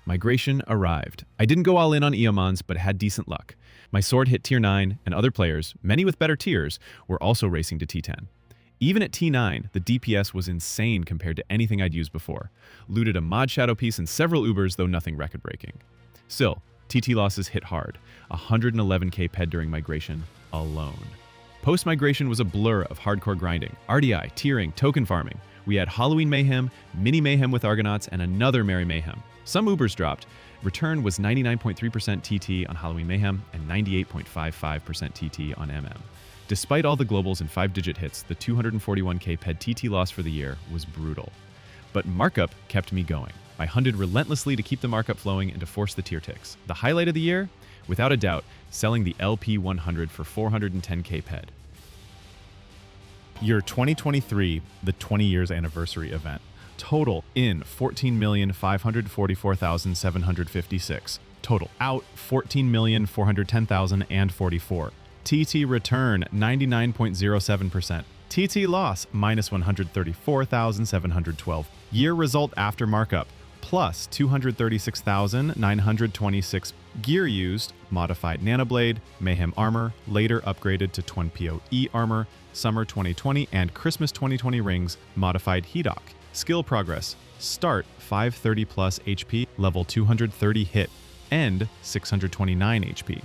Migration arrived. I didn't go all in on Eomons, but had decent luck. My sword hit tier 9, and other players, many with better tiers, were also racing to T10. Even at T9, the DPS was insane compared to anything I'd used before. Looted a mod shadow piece and several Ubers, though nothing record-breaking. Still, TT losses hit hard, 111k PED during migration alone. Post-migration was a blur of hardcore grinding, RDI, tiering, token farming. We had Halloween Mayhem, Mini Mayhem with Argonauts, and another Merry Mayhem. Some Ubers dropped. Return was 99.3% TT on Halloween Mayhem and 98.55% TT on MM. Despite all the globals and 5-digit hits, the 241k PED TT loss for the year was brutal. But markup kept me going. I hunted relentlessly to keep the markup flowing and to force the tier ticks. The highlight of the year? Without a doubt, selling the LP100 for 410k PED.
Year 2023, the 20 years anniversary event. Total in 14,544,756. Total out 14,410,044. TT return 99.07%. TT loss minus 134,712. Year result after markup plus 236,926. Gear used, modified Nanoblade, Mayhem armor, later upgraded to Twin PoE armor, Summer 2020 and Christmas 2020 rings, modified Hedok. Skill progress, start 530 plus HP, level 230 hit, end 629 HP.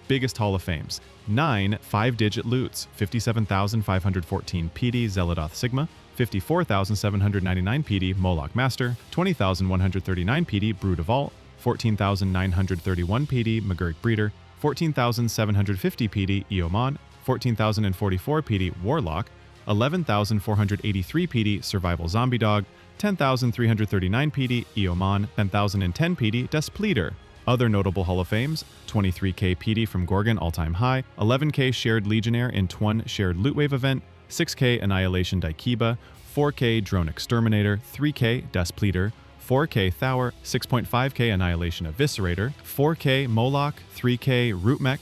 Biggest Hall of Fames, 9 5-digit loots, 57,514 PD Zealodoth Sigma, 54,799 PD Moloch Master, 20,139 PD Brood of Vault, 14,931 PD McGurk Breeder, 14,750 PD Eomon, 14,044 PD Warlock, 11,483 PD Survival Zombie Dog, 10,339 PD Eomon, 10,010 PD Despleader. Other notable Hall of Fames, 23k PD from Gorgon all-time high, 11k Shared Legionnaire in Twun Shared Loot Wave event, 6k Annihilation Daikiba, 4k Drone Exterminator, 3k Despleader, 4k Thaur, 6.5k Annihilation Eviscerator, 4k Moloch, 3k Rootmech,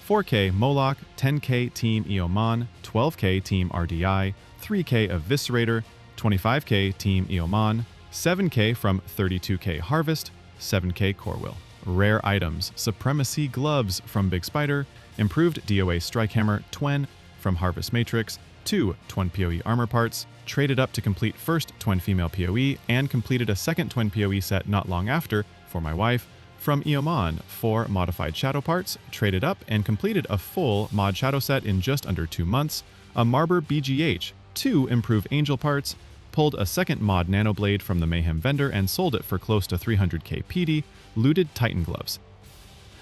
4k Moloch, 10k Team Eomon, 12k Team RDI, 3k Eviscerator, 25k Team Eomon, 7k from 32k Harvest, 7k Corewill. Rare items, Supremacy Gloves from Big Spider, improved DOA Strike Hammer Twin from Harvest Matrix, 2 Twin PoE armor parts, traded up to complete first Twin Female PoE, and completed a second Twin PoE set not long after for my wife, from Eomon, 4 modified shadow parts, traded up and completed a full mod shadow set in just under 2 months, a Marber BGH, 2 improved angel parts, pulled a second Mod Nano Blade from the Mayhem vendor and sold it for close to 300k PD, looted Titan gloves.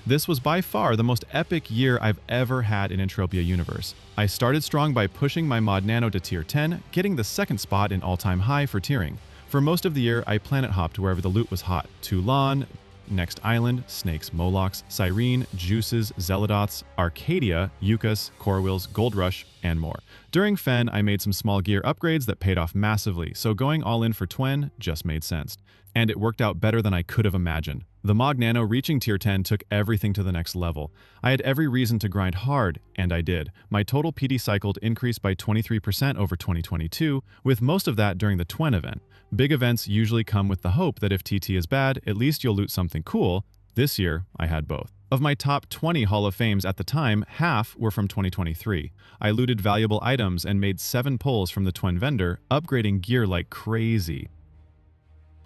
This was by far the most epic year I've ever had in Entropia Universe. I started strong by pushing my Mod Nano to tier 10, getting the second spot in all-time high for tiering. For most of the year, I planet hopped wherever the loot was hot. Toulon, Next Island, Snakes, Molochs, Cyrene, Juices, Zealodots, Arcadia, Yucas, Corwills, Gold Rush, and more. During Fen, I made some small gear upgrades that paid off massively, so going all in for Twen just made sense. And it worked out better than I could have imagined. The Mod Nano reaching tier 10 took everything to the next level. I had every reason to grind hard, and I did. My total PD cycled increased by 23% over 2022, with most of that during the Twen event. Big events usually come with the hope that if TT is bad, at least you'll loot something cool. This year, I had both. Of my top 20 Hall of Fames at the time, half were from 2023. I looted valuable items and made 7 pulls from the Twen vendor, upgrading gear like crazy.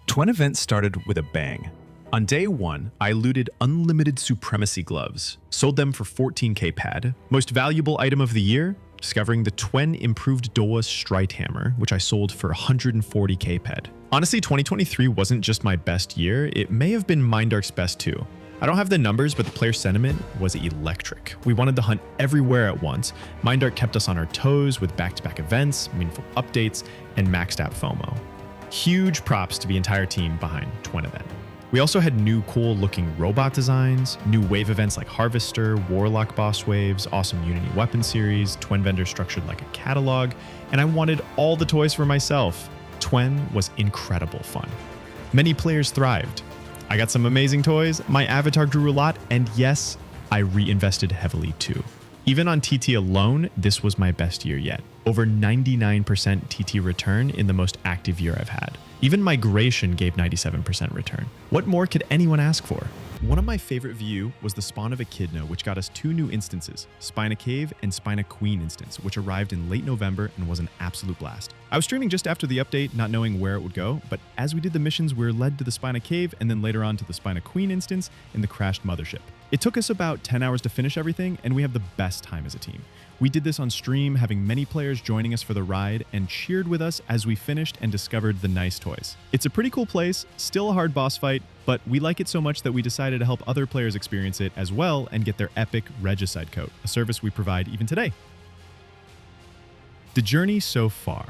Twen event started with a bang. On day 1, I looted unlimited supremacy gloves, sold them for 14k pad. Most valuable item of the year? Discovering the Twen improved Doa Strite Hammer, which I sold for 140k ped. Honestly, 2023 wasn't just my best year, it may have been Mindark's best too. I don't have the numbers, but the player sentiment was electric. We wanted to hunt everywhere at once. Mindark kept us on our toes with back-to-back events, meaningful updates, and maxed out FOMO. Huge props to the entire team behind Twen event. We also had new cool looking robot designs, new wave events like Harvester, Warlock boss waves, awesome Unity weapon series, Twen vendor structured like a catalog, and I wanted all the toys for myself. Twen was incredible fun. Many players thrived. I got some amazing toys, my avatar grew a lot, and yes, I reinvested heavily too. Even on TT alone, this was my best year yet. Over 99% TT return in the most active year I've had. Even migration gave 97% return. What more could anyone ask for? One of my favorite view was the spawn of Echidna, which got us 2 new instances, Spina Cave and Spina Queen instance, which arrived in late November and was an absolute blast. I was streaming just after the update, not knowing where it would go, but as we did the missions, we were led to the Spina Cave and then later on to the Spina Queen instance in the crashed mothership. It took us about 10 hours to finish everything, and we had the best time as a team. We did this on stream, having many players joining us for the ride and cheered with us as we finished and discovered the nice toys. It's a pretty cool place, still a hard boss fight, but we like it so much that we decided to help other players experience it as well and get their epic Regicide coat, a service we provide even today. The journey so far.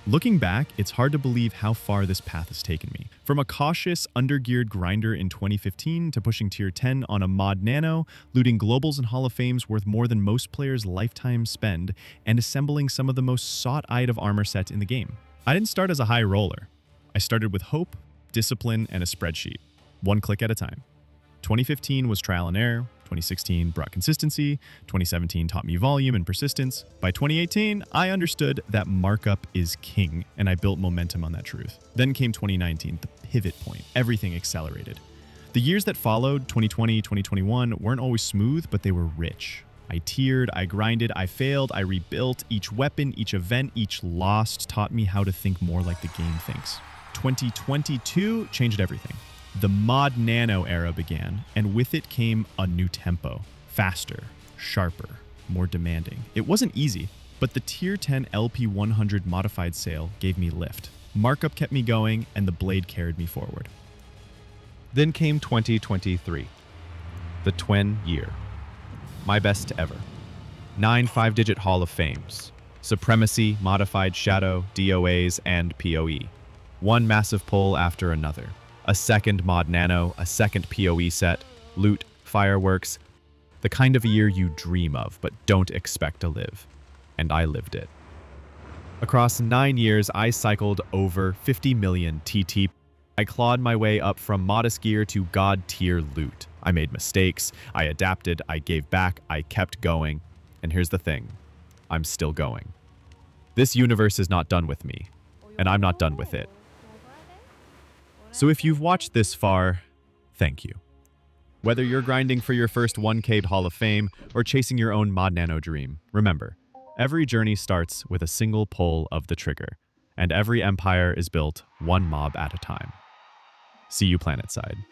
Looking back, it's hard to believe how far this path has taken me. From a cautious, undergeared grinder in 2015 to pushing tier 10 on a Mod Nano, looting globals and Hall of Fames worth more than most players' lifetime spend, and assembling some of the most sought-out armor sets in the game. I didn't start as a high roller. I started with hope, discipline, and a spreadsheet, one click at a time. 2015 was trial and error. 2016 brought consistency, 2017 taught me volume and persistence. By 2018, I understood that markup is king, and I built momentum on that truth. Then came 2019, the pivot point. Everything accelerated. The years that followed, 2020, 2021, weren't always smooth, but they were rich. I tiered, I grinded, I failed, I rebuilt. Each weapon, each event, each loss taught me how to think more like the game thinks. 2022 changed everything. The Mod Nano Era began, and with it came a new tempo. Faster, sharper, more demanding. It wasn't easy, but the Tier 10 LP100 modified sale gave me lift. Markup kept me going, and the blade carried me forward.
Then came 2023, the Twen year. My best ever. 9 5-digit Hall of Fames. Supremacy, Modified Shadow, DOAs, and PoE. One massive pull after another. A second Mod Nano, a second PoE set, loot, fireworks, the kind of a year you dream of but don't expect to live. And I lived it. Across 9 years, I cycled over 50 million TT. I clawed my way up from modest gear to god tier loot. I made mistakes, I adapted, I gave back, I kept going. And here's the thing, I'm still going. This universe is not done with me, and I'm not done with it. So if you've watched this far, thank you. Whether you're grinding for your first 1K Hall of Fame or chasing your own Mod Nano dream, remember, every journey starts with a single pull of the trigger, and every empire is built one mob at a time. See you planetside.